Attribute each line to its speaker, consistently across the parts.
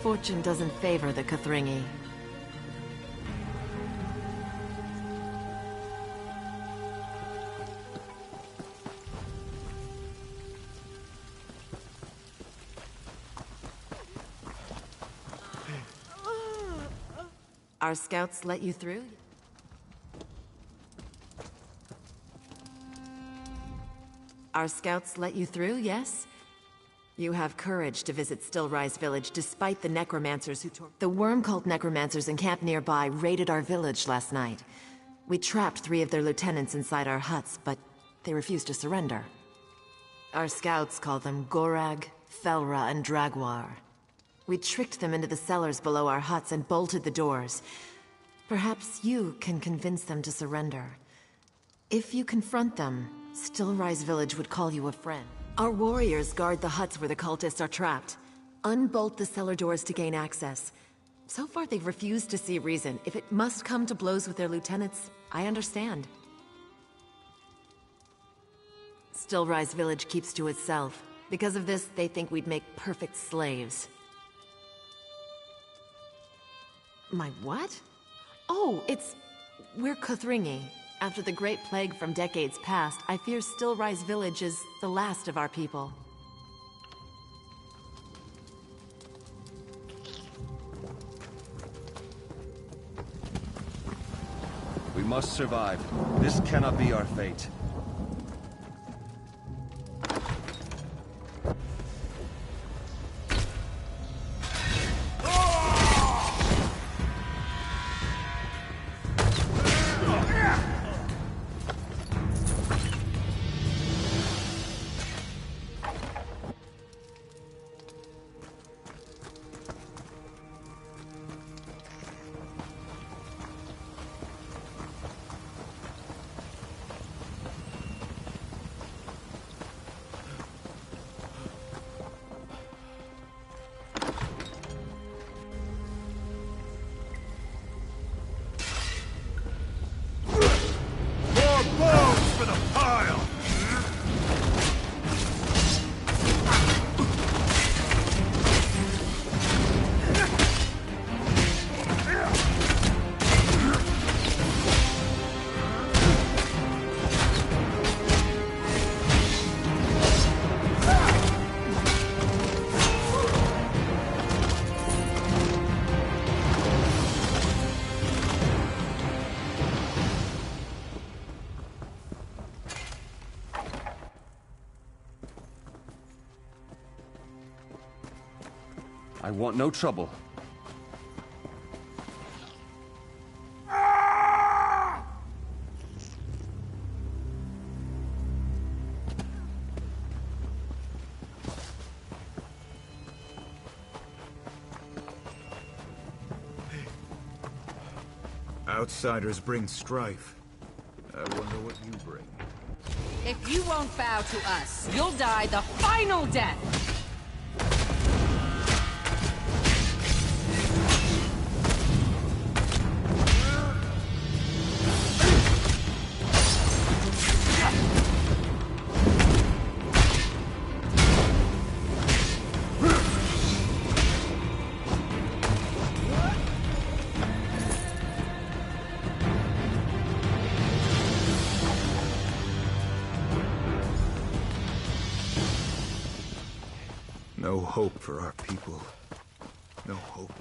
Speaker 1: Fortune doesn't favor the Kathringi. Our scouts let you through? Our scouts let you through, yes? You have courage to visit Stillrise Village despite the necromancers who The worm cult necromancers encamped nearby raided our village last night. We trapped 3 of their lieutenants inside our huts, but they refused to surrender. Our scouts call them Gorag, Felra, and Dragwar. We tricked them into the cellars below our huts and bolted the doors. Perhaps you can convince them to surrender. If you confront them, Stillrise Village would call you a friend. Our warriors guard the huts where the cultists are trapped. Unbolt the cellar doors to gain access. So far they've refused to see reason. If it must come to blows with their lieutenants, I understand. Stillrise Village keeps to itself. Because of this, they think we'd make perfect slaves. My what? Oh, we're Kathringi. After the Great Plague from decades past, I fear Stillrise Village is the last of our people.
Speaker 2: We must survive. This cannot be our fate. I want no trouble.
Speaker 3: Outsiders bring strife. I wonder what you bring.
Speaker 4: If you won't bow to us, you'll die the final death!
Speaker 3: No hope for our people. No hope.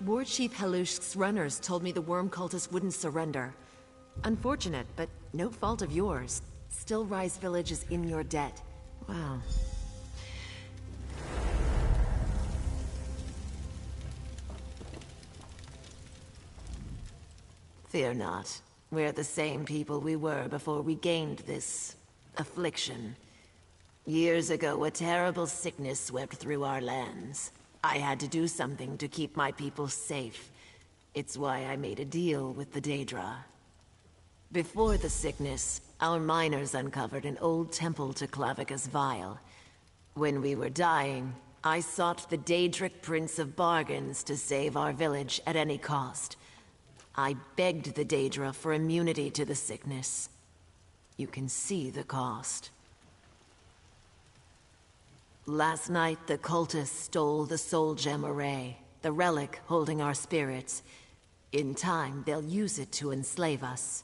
Speaker 1: War Chief Halush's runners told me the worm cultists wouldn't surrender. Unfortunate, but no fault of yours. Stillrise Village is in your debt. Wow. Fear not. We're the same people we were before we gained this affliction. Years ago, a terrible sickness swept through our lands. I had to do something to keep my people safe. It's why I made a deal with the Daedra. Before the sickness, our miners uncovered an old temple to Clavicus Vile. When we were dying, I sought the Daedric Prince of Bargains to save our village at any cost. I begged the Daedra for immunity to the sickness. you can see the cost. Last night, the cultists stole the soul gem array, the relic holding our spirits. In time, they'll use it to enslave us.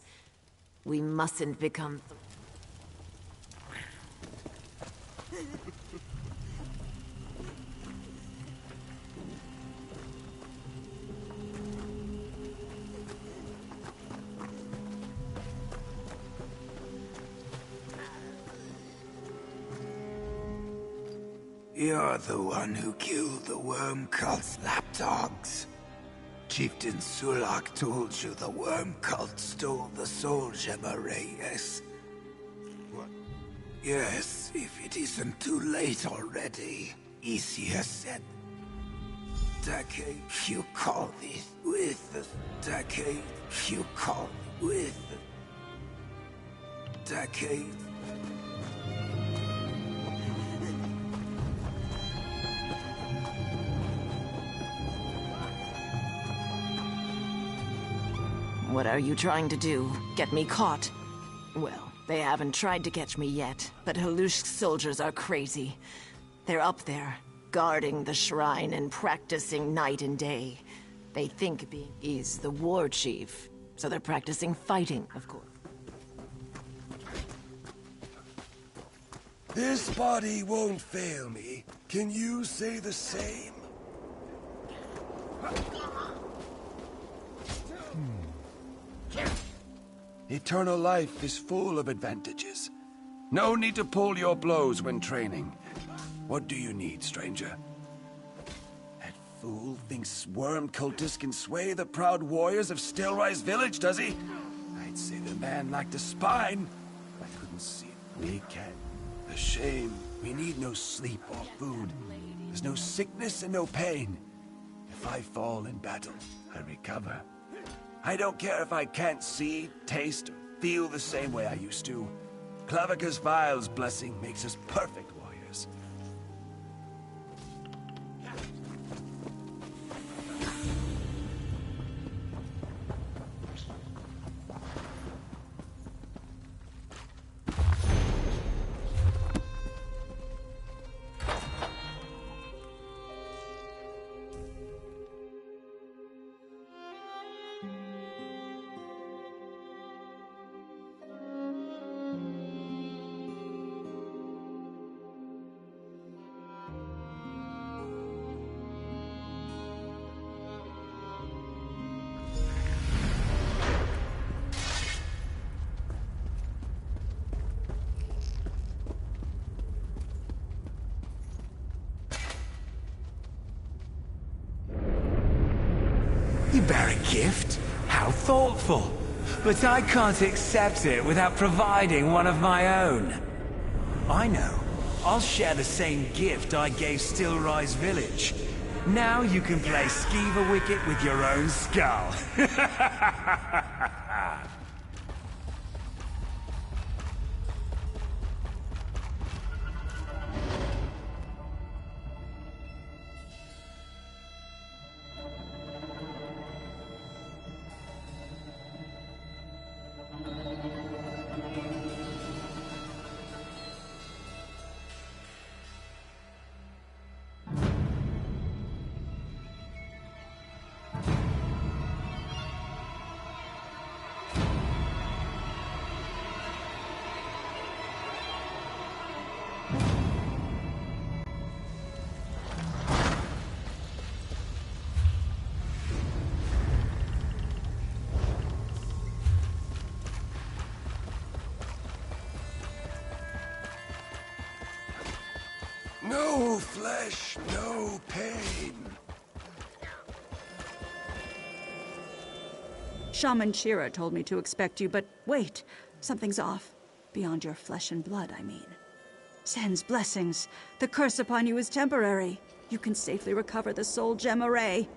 Speaker 1: We mustn't become...
Speaker 5: You're the one who killed the worm cult's lapdogs. Chieftain Sulak told you the worm cult stole the soul gem array, yes? What? Yes, if it isn't too late already. Isi has said... Decade you call this with the decade you call with the decade.
Speaker 1: What are you trying to do? Get me caught? Well, they haven't tried to catch me yet, but Halush's soldiers are crazy. They're up there, guarding the shrine and practicing night and day. They think he's the war chief, so they're practicing fighting, of course.
Speaker 6: This body won't fail me. Can you say the same? Eternal life is full of advantages. No need to pull your blows when training. What do you need, stranger? That fool thinks worm cultists can sway the proud warriors of Stillrise Village, does he? I'd say the man lacked a spine. I couldn't see it. We can. A shame. We need no sleep or food. There's no sickness and no pain. If I fall in battle, I recover. I don't care if I can't see, taste, or feel the same way I used to. Clavica's Vile's blessing makes us perfect warriors.
Speaker 5: You bear a gift? How thoughtful. But I can't accept it without providing one of my own. I know. I'll share the same gift I gave Stillrise Village. Now you can play Skeever Wicket with your own skull. No flesh, no pain.
Speaker 7: Shaman Shira told me to expect you, but wait. Something's off. Beyond your flesh and blood, I mean. Sen's blessings. The curse upon you is temporary. You can safely recover the soul gem array.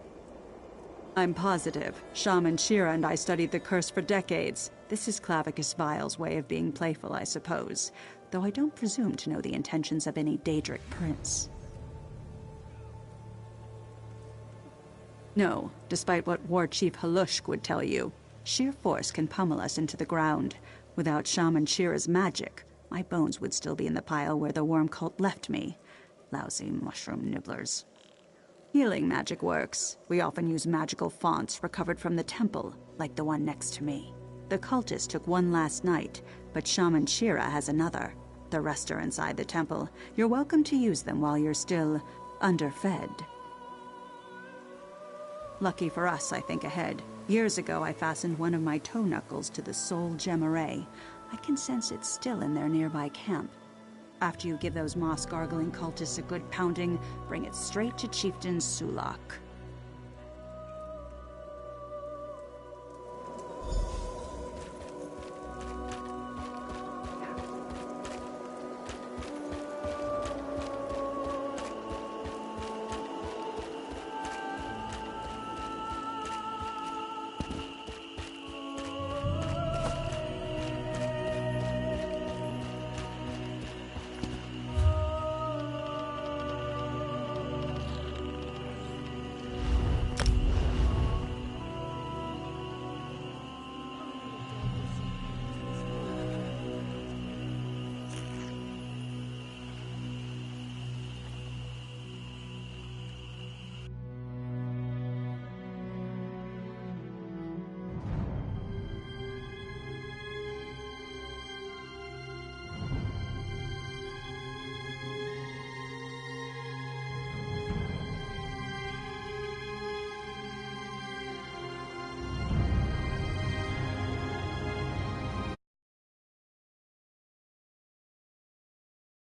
Speaker 7: I'm positive. Shaman Shira and I studied the curse for decades. This is Clavicus Vile's way of being playful, I suppose. Though I don't presume to know the intentions of any Daedric prince. No, despite what War Chief Halushk would tell you, sheer force can pummel us into the ground. Without Shaman Shira's magic, my bones would still be in the pile where the worm cult left me. Lousy mushroom nibblers. Healing magic works. We often use magical fonts recovered from the temple, like the one next to me. The cultist took one last night, but Shaman Shira has another. The rest are inside the temple. You're welcome to use them while you're still underfed. Lucky for us, I think ahead. Years ago, I fastened one of my toe knuckles to the soul gem array. I can sense it's still in their nearby camp. After you give those moss-gargling cultists a good pounding, bring it straight to Chieftain Sulak.